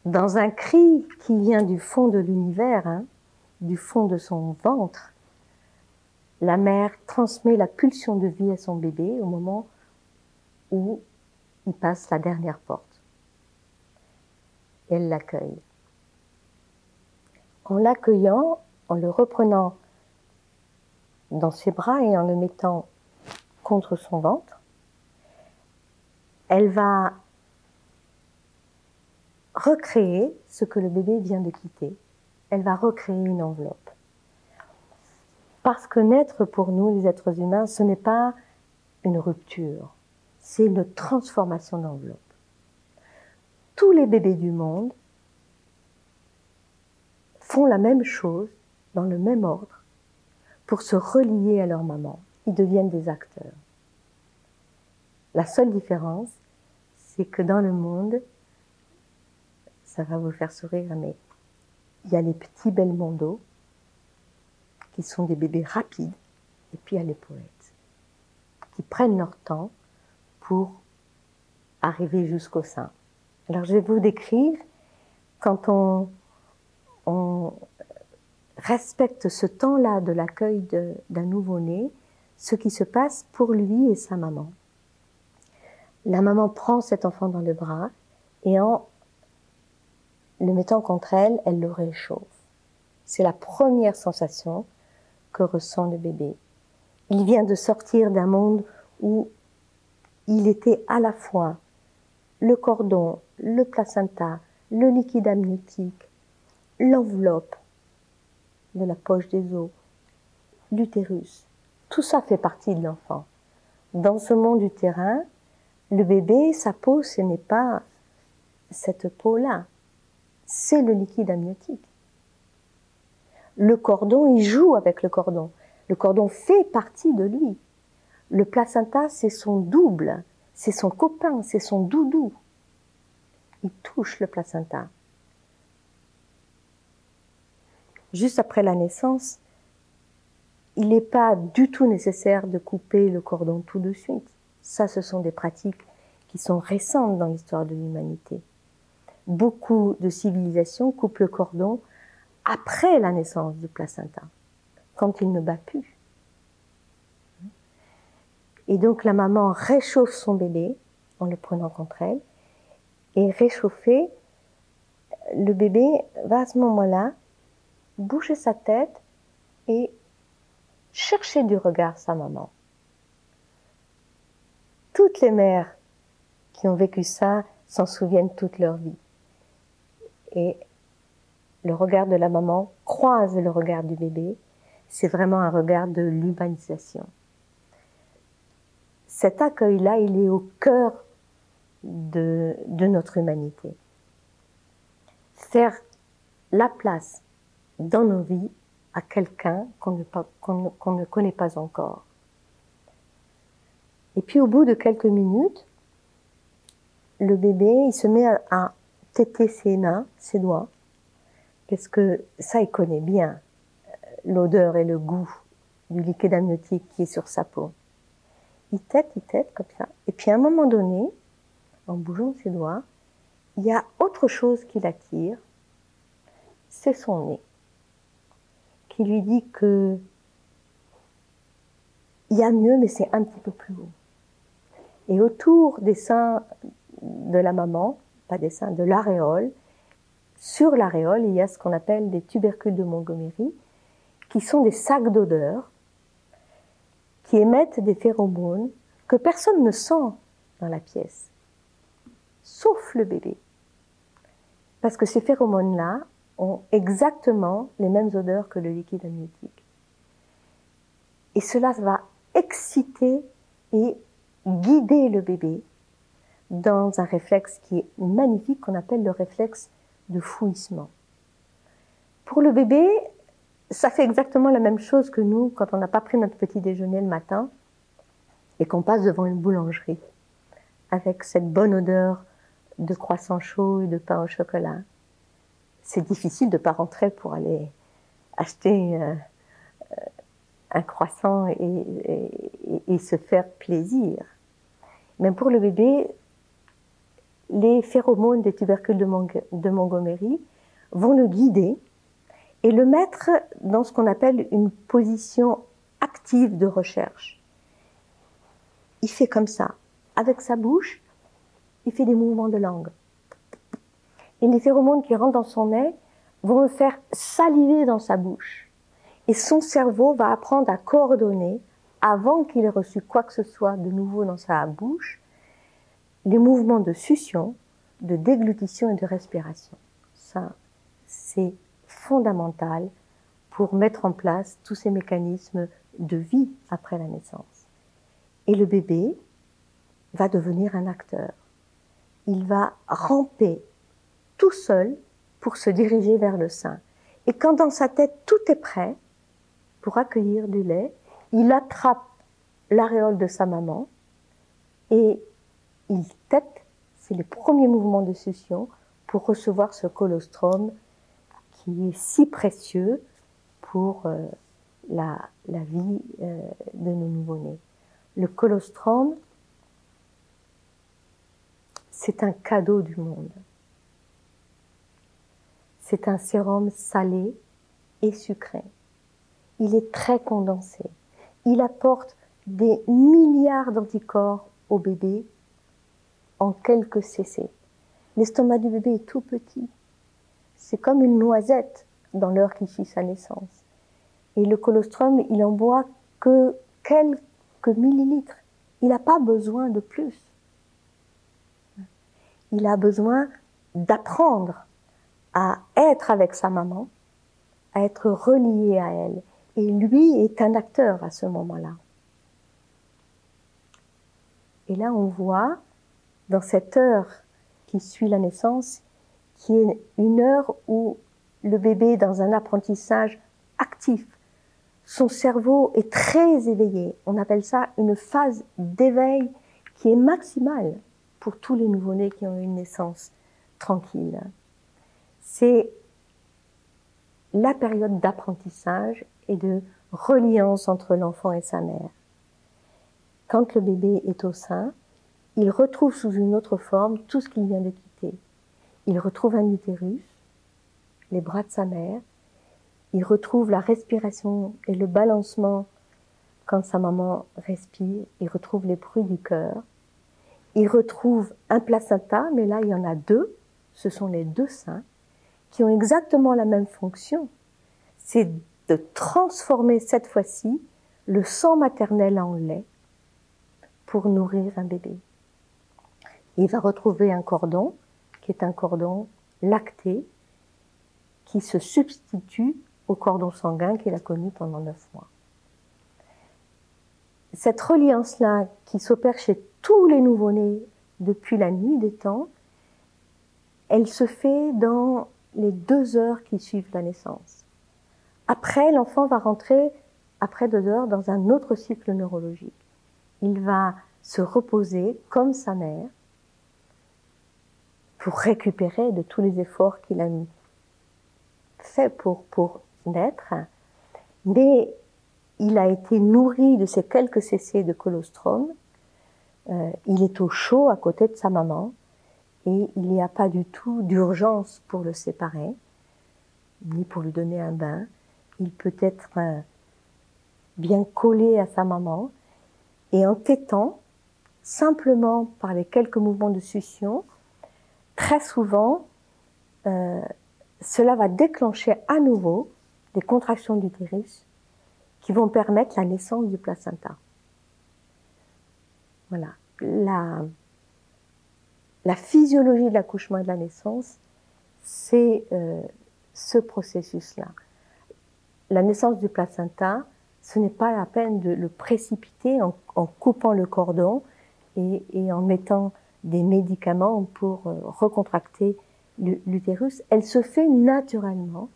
dans un cri qui vient du fond de l'univers, hein, du fond de son ventre, la mère transmet la pulsion de vie à son bébé au moment où il passe la dernière porte. Elle l'accueille. En l'accueillant, en le reprenant dans ses bras et en le mettant contre son ventre, elle va recréer ce que le bébé vient de quitter. Elle va recréer une enveloppe. Parce que naître pour nous, les êtres humains, ce n'est pas une rupture, c'est une transformation d'enveloppe. Tous les bébés du monde font la même chose, dans le même ordre, pour se relier à leur maman. Ils deviennent des acteurs. La seule différence, c'est que dans le monde, ça va vous faire sourire, mais il y a les petits Belmondo, qui sont des bébés rapides, et puis il y a les poètes, qui prennent leur temps pour arriver jusqu'au sein. Alors je vais vous décrire, quand on respecte ce temps-là de l'accueil d'un nouveau-né, ce qui se passe pour lui et sa maman. La maman prend cet enfant dans le bras et en le mettant contre elle, elle le réchauffe. C'est la première sensation que ressent le bébé. Il vient de sortir d'un monde où il était à la fois le cordon, le placenta, le liquide amniotique, l'enveloppe de la poche des os, l'utérus. Tout ça fait partie de l'enfant. Dans ce monde utérin, le bébé, sa peau, ce n'est pas cette peau-là, c'est le liquide amniotique. Le cordon, il joue avec le cordon. Le cordon fait partie de lui. Le placenta, c'est son double, c'est son copain, c'est son doudou. Il touche le placenta. Juste après la naissance, il n'est pas du tout nécessaire de couper le cordon tout de suite. Ça, ce sont des pratiques qui sont récentes dans l'histoire de l'humanité. Beaucoup de civilisations coupent le cordon après la naissance du placenta, quand il ne bat plus. Et donc la maman réchauffe son bébé en le prenant contre elle, et réchauffé, le bébé va à ce moment-là bouger sa tête et chercher du regard sa maman. Toutes les mères qui ont vécu ça s'en souviennent toute leur vie. Et le regard de la maman croise le regard du bébé. C'est vraiment un regard de l'humanisation. Cet accueil-là, il est au cœur de notre humanité. Faire la place dans nos vies à quelqu'un qu'on ne connaît pas encore. Et puis au bout de quelques minutes, le bébé, il se met à téter ses mains, ses doigts, parce que ça, il connaît bien l'odeur et le goût du liquide amniotique qui est sur sa peau. Il tète comme ça. Et puis à un moment donné, en bougeant ses doigts, il y a autre chose qui l'attire, c'est son nez, qui lui dit que il y a mieux, mais c'est un petit peu plus haut. Et autour des seins de la maman, pas des seins, de l'aréole, sur l'aréole, il y a ce qu'on appelle des tubercules de Montgomery, qui sont des sacs d'odeur, qui émettent des phéromones que personne ne sent dans la pièce, sauf le bébé. Parce que ces phéromones-là ont exactement les mêmes odeurs que le liquide amniotique. Et cela va exciter et guider le bébé dans un réflexe qui est magnifique, qu'on appelle le réflexe de fouissement. Pour le bébé, ça fait exactement la même chose que nous quand on n'a pas pris notre petit déjeuner le matin et qu'on passe devant une boulangerie avec cette bonne odeur de croissant chaud et de pain au chocolat. C'est difficile de ne pas rentrer pour aller acheter un croissant et se faire plaisir. Mais pour le bébé, les phéromones des tubercules de Montgomery vont le guider et le mettre dans ce qu'on appelle une position active de recherche. Il fait comme ça. Avec sa bouche, il fait des mouvements de langue. Et les phéromones qui rentrent dans son nez vont le faire saliver dans sa bouche. Et son cerveau va apprendre à coordonner, avant qu'il ait reçu quoi que ce soit de nouveau dans sa bouche, les mouvements de succion, de déglutition et de respiration. Ça, c'est fondamental pour mettre en place tous ces mécanismes de vie après la naissance. Et le bébé va devenir un acteur. Il va ramper tout seul pour se diriger vers le sein. Et quand dans sa tête tout est prêt pour accueillir du lait, il attrape l'aréole de sa maman et il tète, c'est les premiers mouvements de succion pour recevoir ce colostrum qui est si précieux pour la vie de nos nouveau-nés. Le colostrum, c'est un cadeau du monde. C'est un sérum salé et sucré. Il est très condensé. Il apporte des milliards d'anticorps au bébé en quelques cc. L'estomac du bébé est tout petit. C'est comme une noisette dans l'heure qui suit sa naissance. Et le colostrum, il en boit que quelques millilitres. Il n'a pas besoin de plus. Il a besoin d'apprendre à être avec sa maman, à être relié à elle. Et lui est un acteur à ce moment-là. Et là, on voit, dans cette heure qui suit la naissance, qui est une heure où le bébé est dans un apprentissage actif. Son cerveau est très éveillé. On appelle ça une phase d'éveil qui est maximale pour tous les nouveau-nés qui ont eu une naissance tranquille. C'est la période d'apprentissage et de reliance entre l'enfant et sa mère. Quand le bébé est au sein, il retrouve sous une autre forme tout ce qu'il vient de quitter. Il retrouve un utérus, les bras de sa mère, il retrouve la respiration et le balancement quand sa maman respire, il retrouve les bruits du cœur, il retrouve un placenta, mais là il y en a deux, ce sont les deux seins, qui ont exactement la même fonction. C'est de transformer cette fois-ci le sang maternel en lait pour nourrir un bébé. Il va retrouver un cordon, qui est un cordon lacté, qui se substitue au cordon sanguin qu'il a connu pendant 9 mois. Cette reliance-là, qui s'opère chez tous les nouveau-nés depuis la nuit des temps, elle se fait dans les 2 heures qui suivent la naissance. Après, l'enfant va rentrer, après 2 heures, dans un autre cycle neurologique. Il va se reposer comme sa mère pour récupérer de tous les efforts qu'il a fait pour naître, mais il a été nourri de ces quelques cc de colostrum, il est au chaud à côté de sa maman, et il n'y a pas du tout d'urgence pour le séparer, ni pour lui donner un bain. Il peut être bien collé à sa maman, et en tétant, simplement par les quelques mouvements de succion, très souvent, cela va déclencher à nouveau des contractions d'utérus qui vont permettre la naissance du placenta. Voilà. La physiologie de l'accouchement et de la naissance, c'est ce processus-là. La naissance du placenta, ce n'est pas la peine de le précipiter en coupant le cordon et en mettant des médicaments pour recontracter l'utérus. Elle se fait naturellement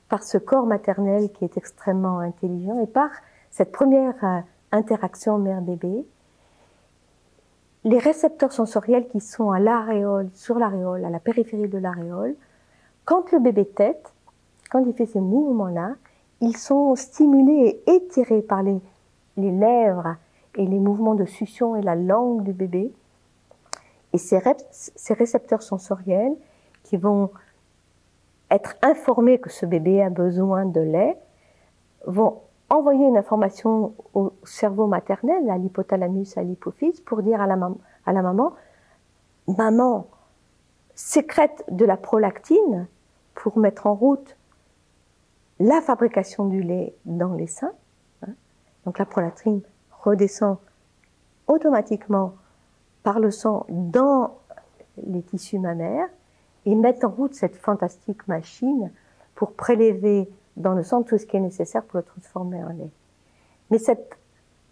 par ce corps maternel qui est extrêmement intelligent et par cette première interaction mère-bébé. Les récepteurs sensoriels qui sont à l'aréole, sur l'aréole, à la périphérie de l'aréole, quand le bébé tète, quand il fait ces mouvements-là, ils sont stimulés et étirés par les lèvres et les mouvements de succion et la langue du bébé. Et ces récepteurs sensoriels qui vont être informés que ce bébé a besoin de lait vont envoyer une information au cerveau maternel, à l'hypothalamus, à l'hypophyse, pour dire à la maman, maman sécrète de la prolactine pour mettre en route la fabrication du lait dans les seins. Donc la prolactine redescend automatiquement par le sang dans les tissus mammaires et met en route cette fantastique machine pour prélever dans le sang tout ce qui est nécessaire pour le transformer en lait. Mais cette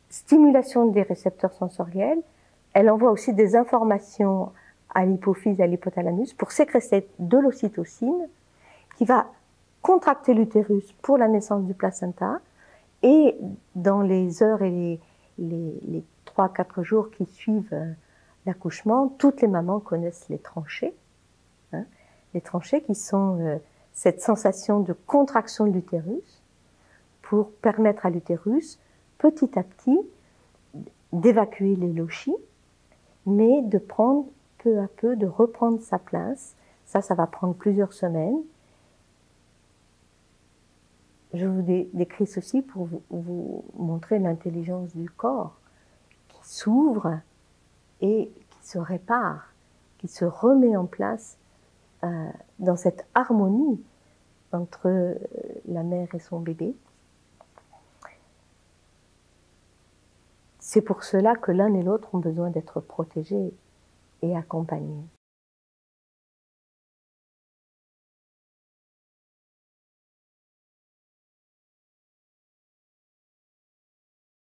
stimulation des récepteurs sensoriels, elle envoie aussi des informations à l'hypophyse, à l'hypothalamus pour sécréter de l'ocytocine qui va contracter l'utérus pour la naissance du placenta et dans les heures et les 3-4 jours qui suivent l'accouchement, toutes les mamans connaissent les tranchées. Les tranchées qui sont cette sensation de contraction de l'utérus pour permettre à l'utérus petit à petit d'évacuer les lochies, mais de prendre peu à peu, de reprendre sa place. Ça va prendre plusieurs semaines. Je vous décris ceci pour vous montrer l'intelligence du corps qui s'ouvre et qui se répare, qui se remet en place dans cette harmonie entre la mère et son bébé. C'est pour cela que l'un et l'autre ont besoin d'être protégés et accompagnés.